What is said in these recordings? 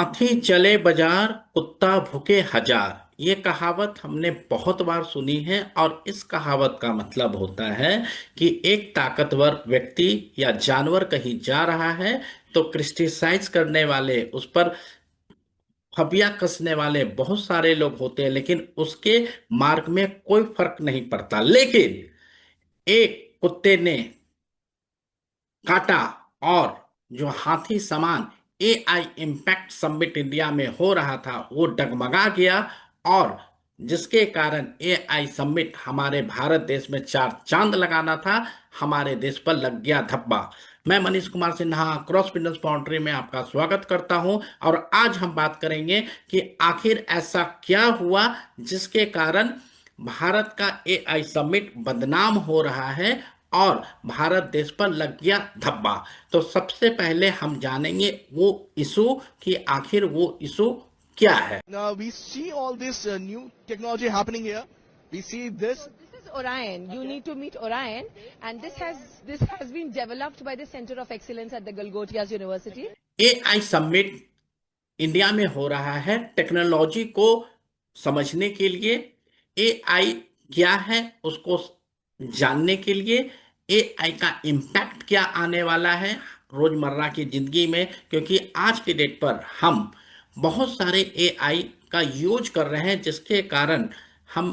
हाथी चले बाजार कुत्ता भूके हजार। ये कहावत हमने बहुत बार सुनी है और इस कहावत का मतलब होता है कि एक ताकतवर व्यक्ति या जानवर कहीं जा रहा है तो क्रिटिसाइज करने वाले, उस पर फबिया कसने वाले बहुत सारे लोग होते हैं, लेकिन उसके मार्ग में कोई फर्क नहीं पड़ता। लेकिन एक कुत्ते ने काटा और जो हाथी समान एआई इम्पैक्ट समिट इंडिया में हो रहा था वो डगमगा गया, और जिसके कारण एआई समिट हमारे भारत देश में चार चांद लगाना था, हमारे देश पर लग गया धब्बा। मैं Manish Kumar Sinha cross Windows boundary में आपका स्वागत करता हूं और आज हम बात करेंगे कि आखिर ऐसा क्या हुआ जिसके कारण भारत का एआई समिट बदनाम हो रहा है और भारत देश पर लग गया धब्बा। तो सबसे पहले हम जानेंगे वो इशू कि आखिर वो इशू क्या है। Now we see all this new technology happening here. We see this. This is Orion. You need to meet Orion, and this has been developed by the Center of Excellence at the Galgotias University. AI summit India में हो रहा है technology को समझने के लिए, AI क्या है उसको जानने के लिए, एआई का इम्पैक्ट क्या आने वाला है रोजमर्रा की जिंदगी में, क्योंकि आज के डेट पर हम बहुत सारे एआई का यूज कर रहे हैं जिसके कारण हम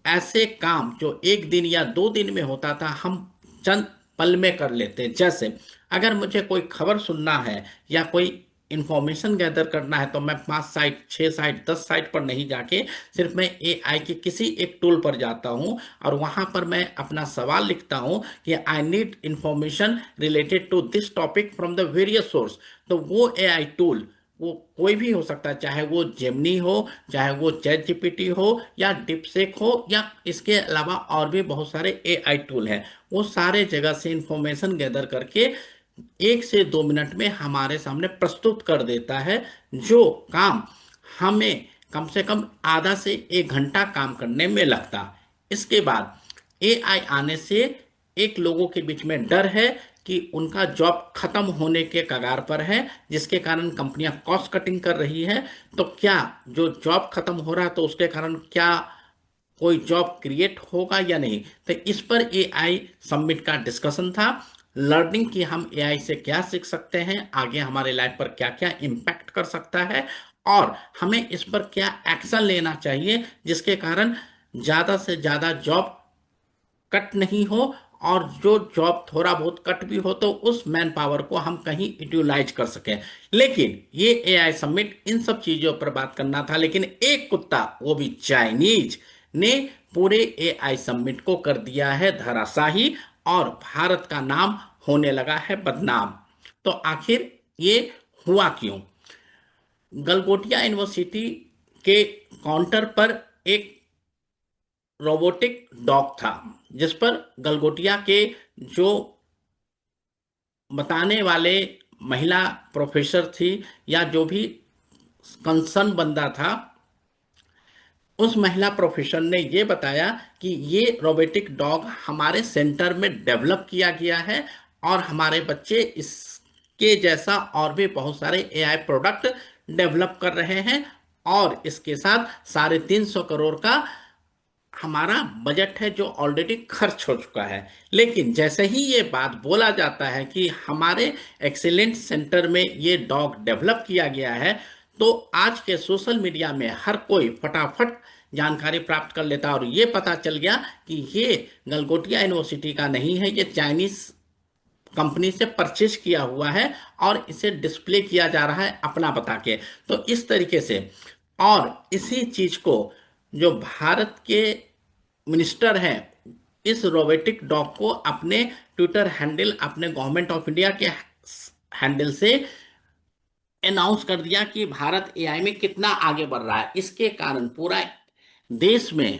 ऐसे काम जो एक दिन या दो दिन में होता था हम चंद पल में कर लेते हैं। जैसे अगर मुझे कोई खबर सुनना है या कोई इंफॉर्मेशन गैदर करना है तो मैं 5 साइट 6 साइट 10 साइट पर नहीं जाके सिर्फ मैं एआई के किसी एक टूल पर जाता हूं और वहां पर मैं अपना सवाल लिखता हूं कि I need information related to this topic from the various source. तो वो एआई टूल वो कोई भी हो सकता है, चाहे वो जेमिनी हो, चाहे वो चैट जीपीटी हो या डिपसेक हो या इसके अलावा और भी बहुत सारे एआई टूल हैं। वो सारे जगह से इंफॉर्मेशन गैदर करके 1 से 2 मिनट में हमारे सामने प्रस्तुत कर देता है, जो काम हमें कम से कम आधा से 1 घंटा काम करने में लगता। इसके बाद एआई आने से एक लोगों के बीच में डर है कि उनका जॉब खत्म होने के कगार पर है, जिसके कारण कंपनियां कॉस्ट कटिंग कर रही है। तो क्या जो जॉब खत्म हो रहा है तो उसके कारण क्या कोई जॉब क्रिएट होगा या नहीं? तो इस पर एआई समिट का डिस्कशन था। लर्निंग की हम एआई से क्या सीख सकते हैं, आगे हमारे लाइफ पर क्या क्या इम्पैक्ट कर सकता है और हमें इस पर क्या एक्शन लेना चाहिए जिसके कारण ज्यादा से ज्यादा जॉब कट नहीं हो, और जो जॉब थोड़ा बहुत कट भी हो तो उस मैन पावर को हम कहीं यूटिलाइज कर सकें। लेकिन ये एआई समिट इन सब चीजों पर बात करना था, लेकिन एक कुत्ता, वो भी चाइनीज, ने पूरे एआई समिट को कर दिया है धराशाही और भारत का नाम होने लगा है बदनाम। तो आखिर ये हुआ क्यों? गलगोटिया यूनिवर्सिटी के काउंटर पर एक रोबोटिक डॉग था जिस पर गलगोटिया के जो बताने वाले महिला प्रोफेसर थी या जो भी कंसर्न बंदा था, उस महिला प्रोफेसर ने ये बताया कि ये रोबोटिक डॉग हमारे सेंटर में डेवलप किया गया है और हमारे बच्चे इसके जैसा और भी बहुत सारे एआई प्रोडक्ट डेवलप कर रहे हैं, और इसके साथ 350 करोड़ का हमारा बजट है जो ऑलरेडी खर्च हो चुका है। लेकिन जैसे ही ये बात बोला जाता है कि हमारे एक्सीलेंट सेंटर में ये डॉग डेवलप किया गया है, तो आज के सोशल मीडिया में हर कोई फटाफट जानकारी प्राप्त कर लेता और ये पता चल गया कि ये गलगोटिया यूनिवर्सिटी का नहीं है, ये चाइनीज कंपनी से परचेज किया हुआ है और इसे डिस्प्ले किया जा रहा है अपना बता के। तो इस तरीके से, और इसी चीज को जो भारत के मिनिस्टर हैं, इस रोबोटिक डॉग को अपने ट्विटर हैंडल, अपने गवर्नमेंट ऑफ इंडिया के हैंडल से अनाउंस कर दिया कि भारत एआई में कितना आगे बढ़ रहा है। इसके कारण पूरा देश में,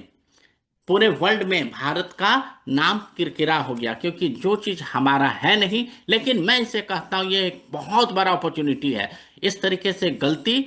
पूरे वर्ल्ड में भारत का नाम किरकिरा हो गया, क्योंकि जो चीज हमारा है नहीं, लेकिन मैं इसे कहता हूं ये एक बहुत बड़ा अपॉर्चुनिटी है। इस तरीके से गलती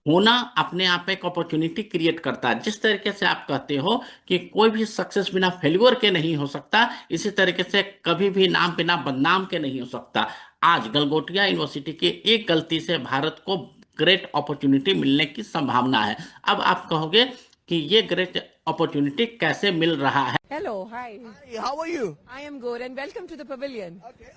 होना अपने आप में एक अपॉर्चुनिटी क्रिएट करता है। जिस तरीके से आप कहते हो कि कोई भी सक्सेस बिना फेल्यूर के नहीं हो सकता, इसी तरीके से कभी भी नाम बिना बदनाम के नहीं हो सकता। आज गलगोटिया यूनिवर्सिटी के एक गलती से भारत को ग्रेट अपॉर्चुनिटी मिलने की संभावना है। अब आप कहोगे कि ये ग्रेट अपॉर्चुनिटी कैसे मिल रहा है। Hello, hi. Hi, how are you? I am good and welcome to the pavilion. Okay,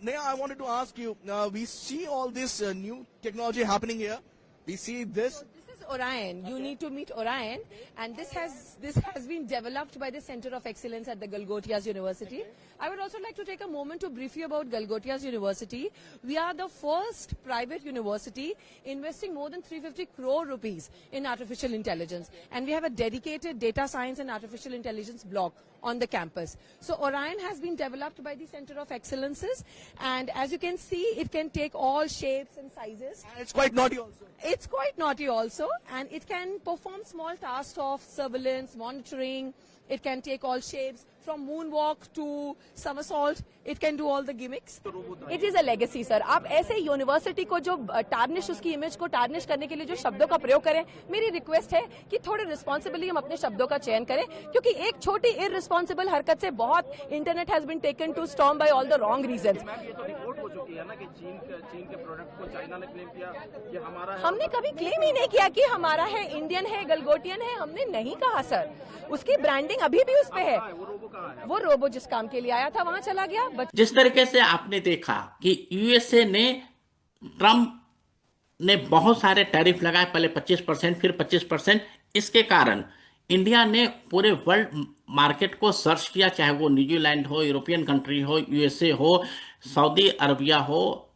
Neha, I wanted to ask you, we see all this new technology happening here. We see this. This is Orion. You need to meet Orion, and this has been developed by the Center of Excellence at the Galgotias University. I would also like to take a moment to brief you about Galgotias University. We are the first private university investing more than 350 crore rupees in artificial intelligence, and we have a dedicated data science and artificial intelligence block on the campus. So Orion has been developed by the Center of Excellences, and as you can see, it can take all shapes and sizes. And it's quite naughty also. It's quite naughty also, and it can perform small tasks of surveillance, monitoring. It can take all shapes, from moonwalk to somersault. It can do all the gimmicks. It is a legacy, sir. आप ऐसे university को जो tarnish, उसकी image को tarnish करने के लिए जो शब्दों का प्रयोग करें, मेरी रिक्वेस्ट है कि थोड़े रिस्पॉन्सिबली हम अपने शब्दों का चयन करें, क्योंकि एक छोटी इररिस्पॉन्सिबल हरकत से बहुत internet has been taken to storm by all the wrong reasons. ये तो रिपोर्ट हो चुकी है ना कि चीन के प्रोडक्ट को चाइना ने क्लेम किया कि हमारा है। हमने कभी क्लेम ही नहीं किया कि हमारा है, इंडियन है, गलगोटियन है, हमने नहीं कहा सर। उसकी ब्रांडिंग अभी भी उस पे है। वो रोबो कहाँ है? वो रोबो जिस काम के लिए आया था वहां चला गया। जिस तरीके से आपने देखा कि यूएसए ने, ट्रम्प ने बहुत सारे टैरिफ लगाए, पहले 25% फिर 25%। इसके कारण इंडिया ने पूरे वर्ल्ड मार्केट को सर्च किया, चाहे वो न्यूजीलैंड हो, यूरोपियन कंट्री हो, यूएसए हो, सऊदी अरबिया हो,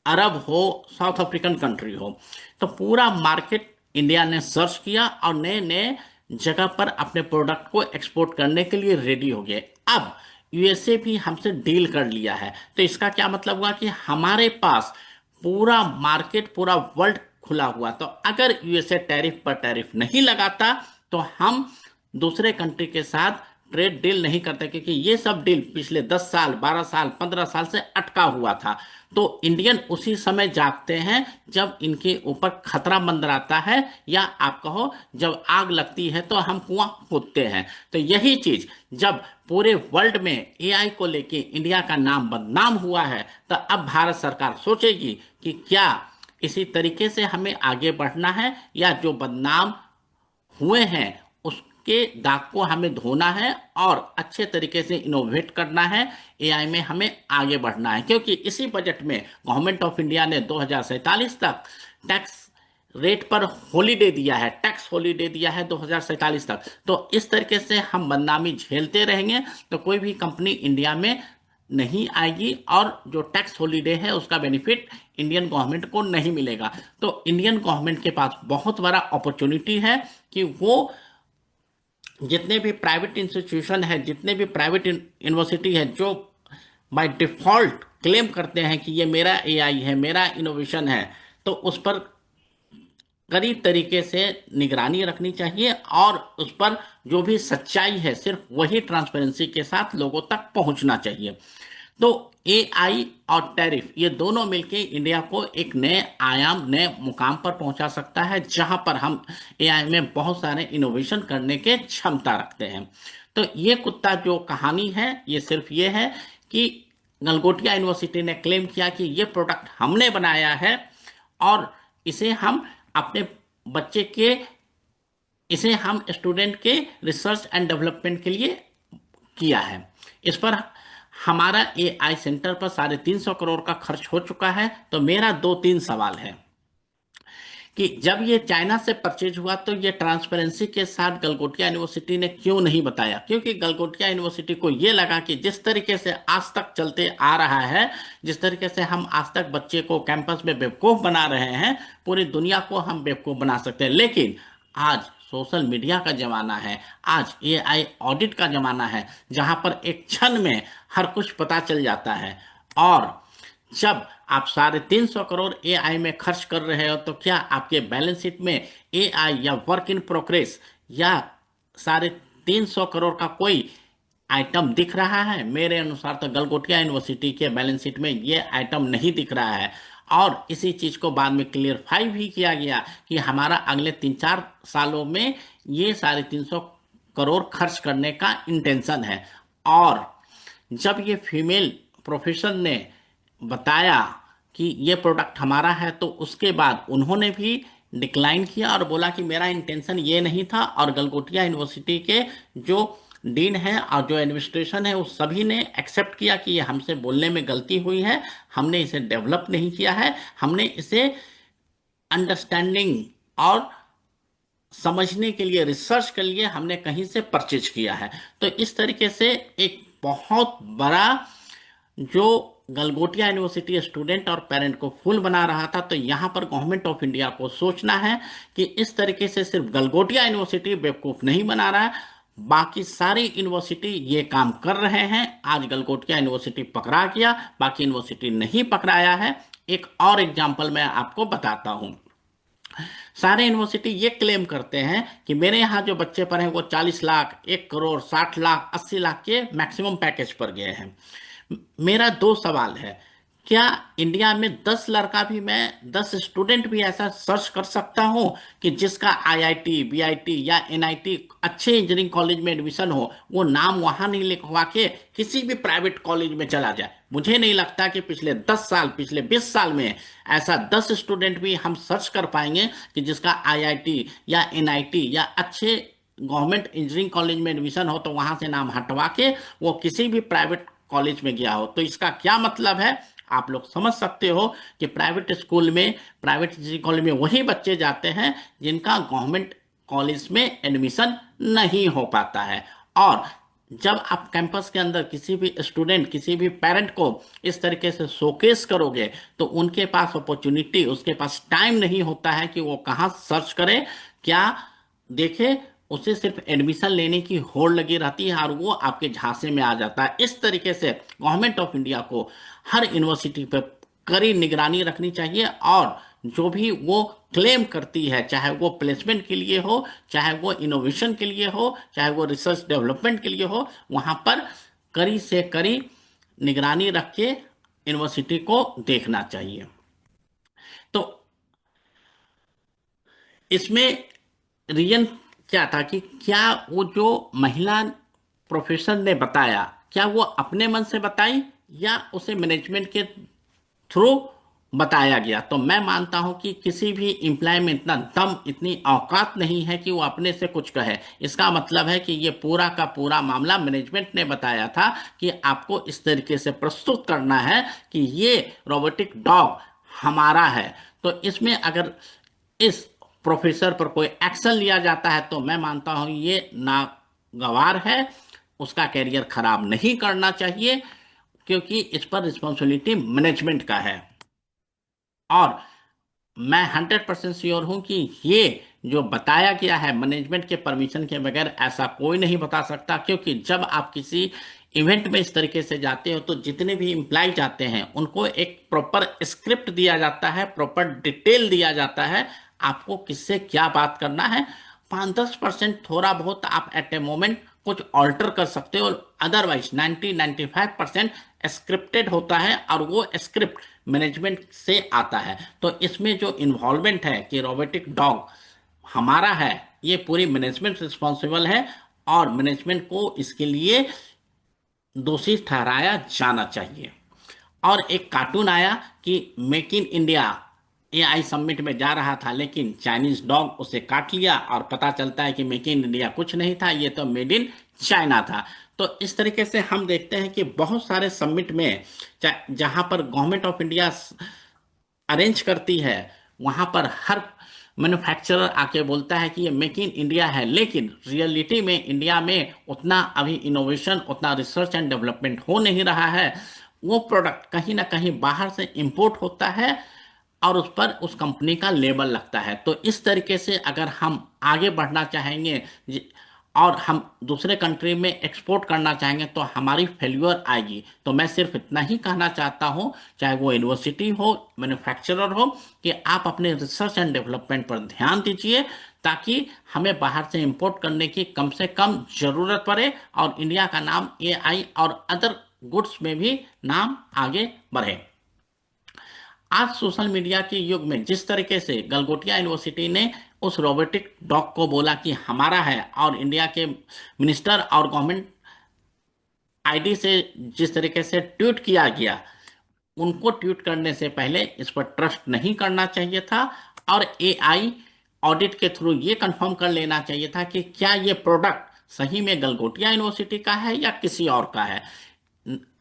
अरब हो, साउथ अफ्रीकन कंट्री हो, तो पूरा मार्केट इंडिया ने सर्च किया और नए नए जगह पर अपने प्रोडक्ट को एक्सपोर्ट करने के लिए रेडी हो गए। अब यूएसए भी हमसे डील कर लिया है, तो इसका क्या मतलब हुआ कि हमारे पास पूरा मार्केट, पूरा वर्ल्ड खुला हुआ। तो अगर यूएसए टैरिफ पर टैरिफ नहीं लगाता तो हम दूसरे कंट्री के साथ ट्रेड डील नहीं करते, क्योंकि ये सब डील पिछले 10 साल, 12 साल, 15 साल से अटका हुआ था। तो इंडियन उसी समय जागते हैं जब इनके ऊपर खतरा मंडराता है, या आप कहो जब आग लगती है तो हम कुआं खोदते हैं। तो यही चीज जब पूरे वर्ल्ड में एआई को लेके इंडिया का नाम बदनाम हुआ है, तो अब भारत सरकार सोचेगी कि क्या इसी तरीके से हमें आगे बढ़ना है, या जो बदनाम हुए हैं उसके दाग को हमें धोना है और अच्छे तरीके से इनोवेट करना है, एआई में हमें आगे बढ़ना है। क्योंकि इसी बजट में गवर्नमेंट ऑफ इंडिया ने 2047 तक टैक्स रेट पर हॉलीडे दिया है, टैक्स हॉलीडे दिया है 2047 तक। तो इस तरीके से हम बदनामी झेलते रहेंगे तो कोई भी कंपनी इंडिया में नहीं आएगी, और जो टैक्स हॉलीडे है उसका बेनिफिट इंडियन गवर्नमेंट को नहीं मिलेगा। तो इंडियन गवर्नमेंट के पास बहुत बड़ा अपॉर्चुनिटी है कि वो जितने भी प्राइवेट इंस्टीट्यूशन है, जितने भी प्राइवेट यूनिवर्सिटी है जो बाय डिफॉल्ट क्लेम करते हैं कि ये मेरा एआई है, मेरा इनोवेशन है, तो उस पर कड़ी तरीके से निगरानी रखनी चाहिए, और उस पर जो भी सच्चाई है सिर्फ वही ट्रांसपेरेंसी के साथ लोगों तक पहुंचना चाहिए। तो एआई और टैरिफ ये दोनों मिलके इंडिया को एक नए आयाम, नए मुकाम पर पहुंचा सकता है, जहां पर हम एआई में बहुत सारे इनोवेशन करने के क्षमता रखते हैं। तो ये कुत्ता जो कहानी है ये सिर्फ ये है कि गलगोटिया यूनिवर्सिटी ने क्लेम किया कि ये प्रोडक्ट हमने बनाया है और इसे हम अपने बच्चे के, इसे हम स्टूडेंट के रिसर्च एंड डेवलपमेंट के लिए किया है। इस पर हमारा एआई सेंटर पर 350 करोड़ का खर्च हो चुका है। तो मेरा 2-3 सवाल है कि जब ये चाइना से परचेज हुआ तो ये ट्रांसपेरेंसी के साथ गलगोटिया यूनिवर्सिटी ने क्यों नहीं बताया? क्योंकि गलगोटिया यूनिवर्सिटी को ये लगा कि जिस तरीके से आज तक चलते आ रहा है, जिस तरीके से हम आज तक बच्चे को कैंपस में बेवकूफ बना रहे हैं, पूरी दुनिया को हम बेवकूफ बना सकते हैं। लेकिन आज सोशल मीडिया का जमाना है, आज एआई ऑडिट का जमाना है, जहां पर एक क्षण में हर कुछ पता चल जाता है। और जब आप 350 करोड़ एआई में खर्च कर रहे हो तो क्या आपके बैलेंस शीट में एआई या वर्क इन प्रोग्रेस या 350 करोड़ का कोई आइटम दिख रहा है? मेरे अनुसार तो गलगोटिया यूनिवर्सिटी के बैलेंस शीट में ये आइटम नहीं दिख रहा है। और इसी चीज को बाद में क्लियरफाई भी किया गया कि हमारा अगले 3-4 सालों में ये 350 करोड़ खर्च करने का इंटेंशन है। और जब ये फीमेल प्रोफेसर ने बताया कि ये प्रोडक्ट हमारा है, तो उसके बाद उन्होंने भी डिक्लाइन किया और बोला कि मेरा इंटेंशन ये नहीं था। और गलगोटिया यूनिवर्सिटी के जो डीन है और जो एडमिनिस्ट्रेशन है, उस सभी ने एक्सेप्ट किया कि ये हमसे बोलने में गलती हुई है, हमने इसे डेवलप नहीं किया है, हमने इसे अंडरस्टैंडिंग और समझने के लिए, रिसर्च के लिए हमने कहीं से परचेज किया है। तो इस तरीके से एक बहुत बड़ा जो गलगोटिया यूनिवर्सिटी स्टूडेंट और पेरेंट को फूल बना रहा था। तो यहाँ पर गवर्नमेंट ऑफ इंडिया को सोचना है कि इस तरीके से सिर्फ गलगोटिया यूनिवर्सिटी बेवकूफ़ नहीं बना रहा है, बाकी सारी यूनिवर्सिटी ये काम कर रहे हैं। आज गलगोटिया यूनिवर्सिटी पकड़ा गया, बाकी यूनिवर्सिटी नहीं पकड़ाया है। एक और एग्जाम्पल मैं आपको बताता हूँ। सारे यूनिवर्सिटी ये क्लेम करते हैं कि मेरे यहाँ जो बच्चे पढ़े वो 40 लाख, 1 करोड़, 60 लाख, 80 लाख के मैक्सिमम पैकेज पर गए हैं। मेरा दो सवाल है, क्या इंडिया में 10 लड़का भी, मैं 10 स्टूडेंट भी ऐसा सर्च कर सकता हूं कि जिसका आईआईटी, बीआईटी या एनआईटी अच्छे इंजीनियरिंग कॉलेज में एडमिशन हो, वो नाम वहां नहीं लिखवा के किसी भी प्राइवेट कॉलेज में चला जाए? मुझे नहीं लगता कि पिछले 10 साल, पिछले 20 साल में ऐसा 10 स्टूडेंट भी हम सर्च कर पाएंगे कि जिसका आईआईटी या एनआईटी या अच्छे गवर्नमेंट इंजीनियरिंग कॉलेज में एडमिशन हो, तो वहां से नाम हटवा के वो किसी भी प्राइवेट कॉलेज में गया हो। तो इसका क्या मतलब है, आप लोग समझ सकते हो कि प्राइवेट स्कूल में, प्राइवेट इंजीनियरिंग कॉलेज में वही बच्चे जाते हैं जिनका गवर्नमेंट कॉलेज में एडमिशन नहीं हो पाता है। और जब आप कैंपस के अंदर किसी भी स्टूडेंट, किसी भी पेरेंट को इस तरीके से शोकेस करोगे, तो उनके पास अपॉर्चुनिटी, उसके पास टाइम नहीं होता है कि वो कहाँ सर्च करे, क्या देखे। उसे सिर्फ एडमिशन लेने की होड़ लगी रहती है और वो आपके झांसे में आ जाता है। इस तरीके से गवर्नमेंट ऑफ इंडिया को हर यूनिवर्सिटी पर कड़ी निगरानी रखनी चाहिए, और जो भी वो क्लेम करती है, चाहे वो प्लेसमेंट के लिए हो, चाहे वो इनोवेशन के लिए हो, चाहे वो रिसर्च डेवलपमेंट के लिए हो, वहाँ पर कड़ी से कड़ी निगरानी रख के यूनिवर्सिटी को देखना चाहिए। तो इसमें रीजन क्या था कि क्या वो जो महिला प्रोफेसर ने बताया, क्या वो अपने मन से बताई या उसे मैनेजमेंट के थ्रू बताया गया? तो मैं मानता हूं कि किसी भी एम्प्लॉय में इतना दम, इतनी औकात नहीं है कि वो अपने से कुछ कहे। इसका मतलब है कि ये पूरा का पूरा मामला मैनेजमेंट ने बताया था कि आपको इस तरीके से प्रस्तुत करना है कि ये रोबोटिक डॉग हमारा है। तो इसमें अगर इस प्रोफेसर पर कोई एक्शन लिया जाता है तो मैं मानता हूं ये नागवार है, उसका कैरियर खराब नहीं करना चाहिए, क्योंकि इस पर रिस्पॉन्सिबिलिटी मैनेजमेंट का है। और मैं 100% श्योर हूं कि ये जो बताया गया है, मैनेजमेंट के परमिशन के बगैर ऐसा कोई नहीं बता सकता। क्योंकि जब आप किसी इवेंट में इस तरीके से जाते हो, तो जितने भी इम्प्लाई जाते हैं उनको एक प्रॉपर स्क्रिप्ट दिया जाता है, प्रॉपर डिटेल दिया जाता है, आपको किससे क्या बात करना है। 5-10% थोड़ा बहुत आप एट ए मोमेंट कुछ ऑल्टर कर सकते हो, अदरवाइज 90-95% स्क्रिप्टेड होता है, और वो स्क्रिप्ट मैनेजमेंट से आता है। तो इसमें जो इन्वॉल्वमेंट है कि रोबोटिक डॉग हमारा है, ये पूरी मैनेजमेंट रिस्पॉन्सिबल है, और मैनेजमेंट को इसके लिए दोषी ठहराया जाना चाहिए। और एक कार्टून आया कि make in India AI summit में जा रहा था, लेकिन चाइनीज डॉग उसे काट लिया, और पता चलता है कि मेक इन इंडिया कुछ नहीं था, ये तो मेड इन चाइना था। तो इस तरीके से हम देखते हैं कि बहुत सारे समिट में जहां पर गवर्नमेंट ऑफ इंडिया अरेंज करती है, वहां पर हर मैन्युफैक्चरर आके बोलता है कि ये मेक इन इंडिया है, लेकिन रियलिटी में इंडिया में उतना अभी इनोवेशन, उतना रिसर्च एंड डेवलपमेंट हो नहीं रहा है। वो प्रोडक्ट कहीं ना कहीं बाहर से इंपोर्ट होता है और उस पर उस कंपनी का लेबल लगता है। तो इस तरीके से अगर हम आगे बढ़ना चाहेंगे और हम दूसरे कंट्री में एक्सपोर्ट करना चाहेंगे, तो हमारी फेल्यूर आएगी। तो मैं सिर्फ इतना ही कहना चाहता हूँ, चाहे वो यूनिवर्सिटी हो, मैन्युफैक्चरर हो, कि आप अपने रिसर्च एंड डेवलपमेंट पर ध्यान दीजिए, ताकि हमें बाहर से इंपोर्ट करने की कम से कम जरूरत पड़े, और इंडिया का नाम एआई और अदर गुड्स में भी नाम आगे बढ़े। आज सोशल मीडिया के युग में जिस तरीके से गलगोटिया यूनिवर्सिटी ने उस रोबोटिक डॉग को बोला कि हमारा है, और इंडिया के मिनिस्टर और गवर्नमेंट आईडी से जिस तरीके से ट्वीट किया गया, उनको ट्वीट करने से पहले इस पर ट्रस्ट नहीं करना चाहिए था, और एआई ऑडिट के थ्रू ये कंफर्म कर लेना चाहिए था कि क्या ये प्रोडक्ट सही में गलगोटिया यूनिवर्सिटी का है या किसी और का है।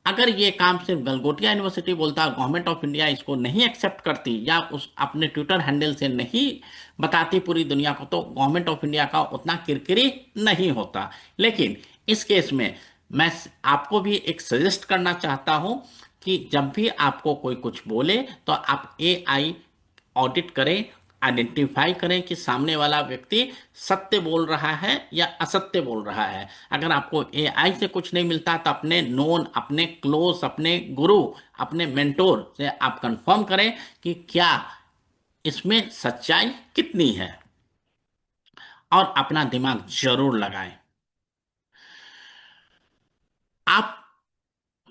अगर ये काम सिर्फ गलगोटिया यूनिवर्सिटी बोलता, गवर्नमेंट ऑफ इंडिया इसको नहीं एक्सेप्ट करती या उस अपने ट्विटर हैंडल से नहीं बताती पूरी दुनिया को, तो गवर्नमेंट ऑफ इंडिया का उतना किरकिरी नहीं होता। लेकिन इस केस में मैं आपको भी एक सजेस्ट करना चाहता हूं कि जब भी आपको कोई कुछ बोले तो आप एआई ऑडिट करें, आइडेंटिफाई करें कि सामने वाला व्यक्ति सत्य बोल रहा है या असत्य बोल रहा है। अगर आपको एआई से कुछ नहीं मिलता तो अपने नोन, अपने क्लोज, अपने गुरु, अपने मेंटोर से आप कंफर्म करें कि क्या इसमें सच्चाई कितनी है, और अपना दिमाग जरूर लगाएं। आप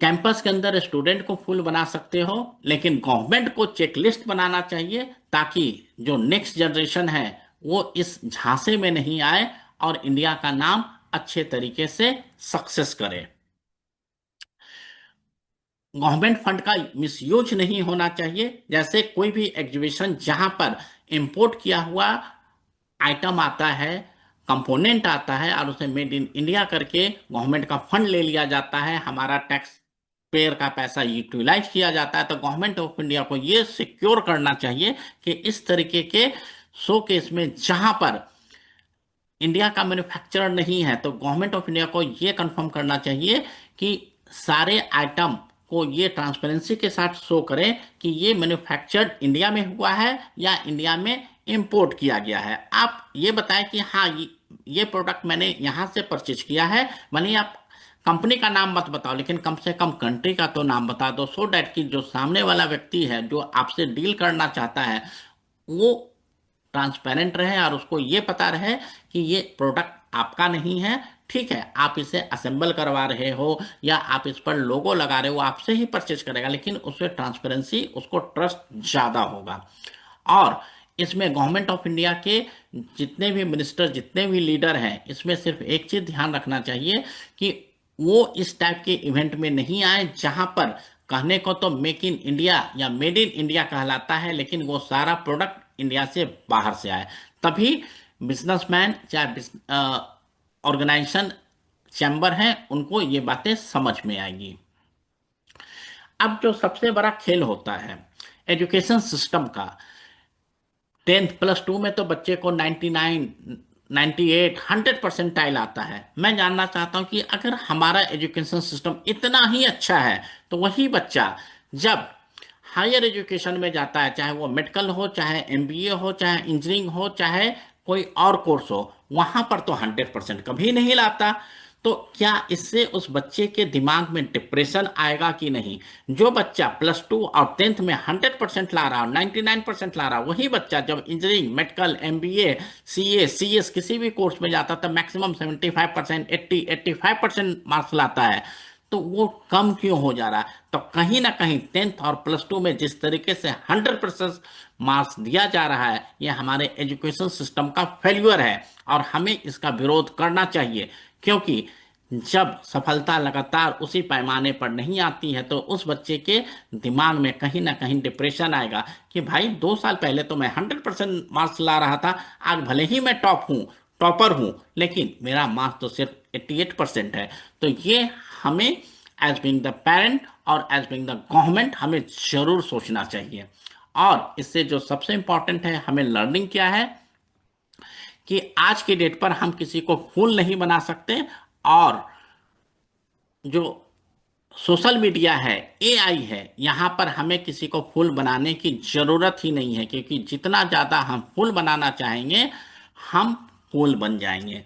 कैंपस के अंदर स्टूडेंट को फुल बना सकते हो, लेकिन गवर्नमेंट को चेकलिस्ट बनाना चाहिए ताकि जो नेक्स्ट जनरेशन है वो इस झांसे में नहीं आए और इंडिया का नाम अच्छे तरीके से सक्सेस करे। गवर्नमेंट फंड का मिसयूज नहीं होना चाहिए। जैसे कोई भी एग्जीबिशन जहां पर इंपोर्ट किया हुआ आइटम आता है, कंपोनेंट आता है, और उसे मेड इन इंडिया करके गवर्नमेंट का फंड ले लिया जाता है, हमारा टैक्स पेयर का पैसा यूटिलाइज किया जाता है, तो गवर्नमेंट ऑफ इंडिया को यह सिक्योर करना चाहिए कि इस तरीके के शो केस में जहां पर इंडिया का मैन्युफैक्चरर नहीं है, तो गवर्नमेंट ऑफ इंडिया को यह कंफर्म करना चाहिए कि सारे आइटम को ये ट्रांसपेरेंसी के साथ शो करें कि ये मैन्युफैक्चर्ड इंडिया में हुआ है या इंडिया में इंपोर्ट किया गया है। आप ये बताएं कि हाँ, ये प्रोडक्ट मैंने यहाँ से परचेज किया है। भले आप कंपनी का नाम मत बताओ, लेकिन कम से कम कंट्री का तो नाम बता दो, सो डैट कि जो सामने वाला व्यक्ति है जो आपसे डील करना चाहता है वो ट्रांसपेरेंट रहे और उसको ये पता रहे कि ये प्रोडक्ट आपका नहीं है। ठीक है, आप इसे असेंबल करवा रहे हो या आप इस पर लोगो लगा रहे हो, आपसे ही परचेज करेगा, लेकिन उससे ट्रांसपेरेंसी, उसको ट्रस्ट ज़्यादा होगा। और इसमें गवर्नमेंट ऑफ इंडिया के जितने भी मिनिस्टर, जितने भी लीडर हैं, इसमें सिर्फ एक चीज़ ध्यान रखना चाहिए कि वो इस टाइप के इवेंट में नहीं आए जहां पर कहने को तो मेक इन इंडिया या मेड इन इंडिया कहलाता है, लेकिन वो सारा प्रोडक्ट इंडिया से बाहर से आए। तभी बिजनेसमैन, चाहे ऑर्गेनाइजेशन, चैम्बर हैं, उनको ये बातें समझ में आएगी। अब जो सबसे बड़ा खेल होता है एजुकेशन सिस्टम का, 10th+2 में तो बच्चे को 99, 98, 100% आता है। मैं जानना चाहता हूं कि अगर हमारा एजुकेशन सिस्टम इतना ही अच्छा है तो वही बच्चा जब हायर एजुकेशन में जाता है, चाहे वो मेडिकल हो, चाहे एमबीए हो, चाहे इंजीनियरिंग हो, चाहे कोई और कोर्स हो, वहां पर तो 100% कभी नहीं लाता। तो क्या इससे उस बच्चे के दिमाग में डिप्रेशन आएगा कि नहीं? जो बच्चा +2 और 10th में 100% ला रहा, 99% ला रहा, वही बच्चा जब engineering, medical, MBA, CA, CS किसी भी कोर्स में जाता तो मैक्सिमम 75%, 80, 85% मार्क्स लाता है। तो वो कम क्यों हो जा रहा है? तो कहीं ना कहीं 10th और +2 में जिस तरीके से 100% मार्क्स दिया जा रहा है, ये हमारे एजुकेशन सिस्टम का फेल्यूर है और हमें इसका विरोध करना चाहिए। क्योंकि जब सफलता लगातार उसी पैमाने पर नहीं आती है तो उस बच्चे के दिमाग में कहीं ना कहीं डिप्रेशन आएगा कि भाई 2 साल पहले तो मैं 100% मार्क्स ला रहा था, आज भले ही मैं टॉपर हूं, लेकिन मेरा मार्क्स तो सिर्फ 88% है। तो ये हमें एज बीइंग द पेरेंट और एज बीइंग द गवर्नमेंट हमें जरूर सोचना चाहिए। और इससे जो सबसे इंपॉर्टेंट है, हमें लर्निंग क्या है कि आज की डेट पर हम किसी को फूल नहीं बना सकते, और जो सोशल मीडिया है, एआई है, यहां पर हमें किसी को फूल बनाने की जरूरत ही नहीं है, क्योंकि जितना ज्यादा हम फूल बनाना चाहेंगे हम फूल बन जाएंगे।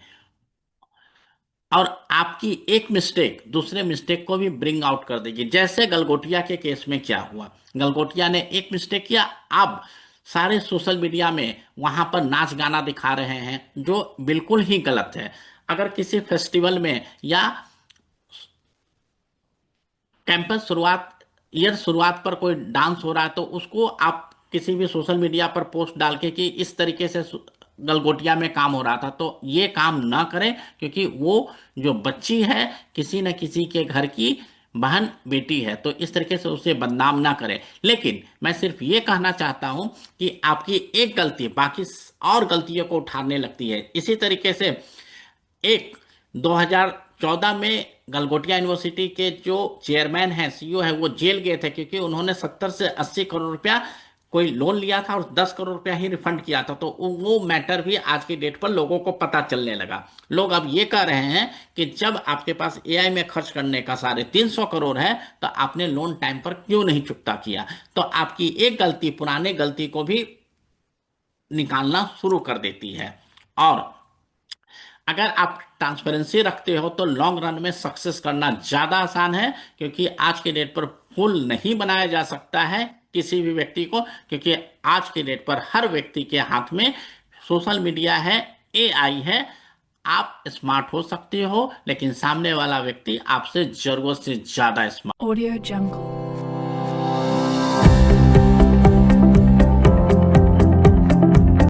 और आपकी एक मिस्टेक दूसरे मिस्टेक को भी ब्रिंग आउट कर देगी। जैसे गलगोटिया के केस में क्या हुआ, गलगोटिया ने एक मिस्टेक किया, अब सारे सोशल मीडिया में वहां पर नाच गाना दिखा रहे हैं, जो बिल्कुल ही गलत है। अगर किसी फेस्टिवल में या कैंपस शुरुआत, ईयर शुरुआत पर कोई डांस हो रहा है तो उसको आप किसी भी सोशल मीडिया पर पोस्ट डाल के कि इस तरीके से गलगोटिया में काम हो रहा था, तो ये काम ना करें, क्योंकि वो जो बच्ची है किसी न किसी के घर की बहन बेटी है, तो इस तरीके से उसे बदनाम ना करें। लेकिन मैं सिर्फ ये कहना चाहता हूं कि आपकी एक गलती बाकी और गलतियों को उठाने लगती है। इसी तरीके से एक 2014 में गलगोटिया यूनिवर्सिटी के जो चेयरमैन हैं, सीईओ है, वो जेल गए थे क्योंकि उन्होंने 70 से 80 करोड़ रुपया कोई लोन लिया था और 10 करोड़ रुपया ही रिफंड किया था। तो वो मैटर भी आज की डेट पर लोगों को पता चलने लगा। लोग अब ये कह रहे हैं कि जब आपके पास एआई में खर्च करने का 350 करोड़ है तो आपने लोन टाइम पर क्यों नहीं चुकता किया। तो आपकी एक गलती पुराने गलती को भी निकालना शुरू कर देती है। और अगर आप ट्रांसपेरेंसी रखते हो तो लॉन्ग रन में सक्सेस करना ज्यादा आसान है, क्योंकि आज के डेट पर फूल नहीं बनाया जा सकता है किसी भी व्यक्ति को, क्योंकि आज के डेट पर हर व्यक्ति के हाथ में सोशल मीडिया है, एआई है। आप स्मार्ट हो सकते हो, लेकिन सामने वाला व्यक्ति आपसे जरूरत से ज्यादा स्मार्ट। Audio Jungle.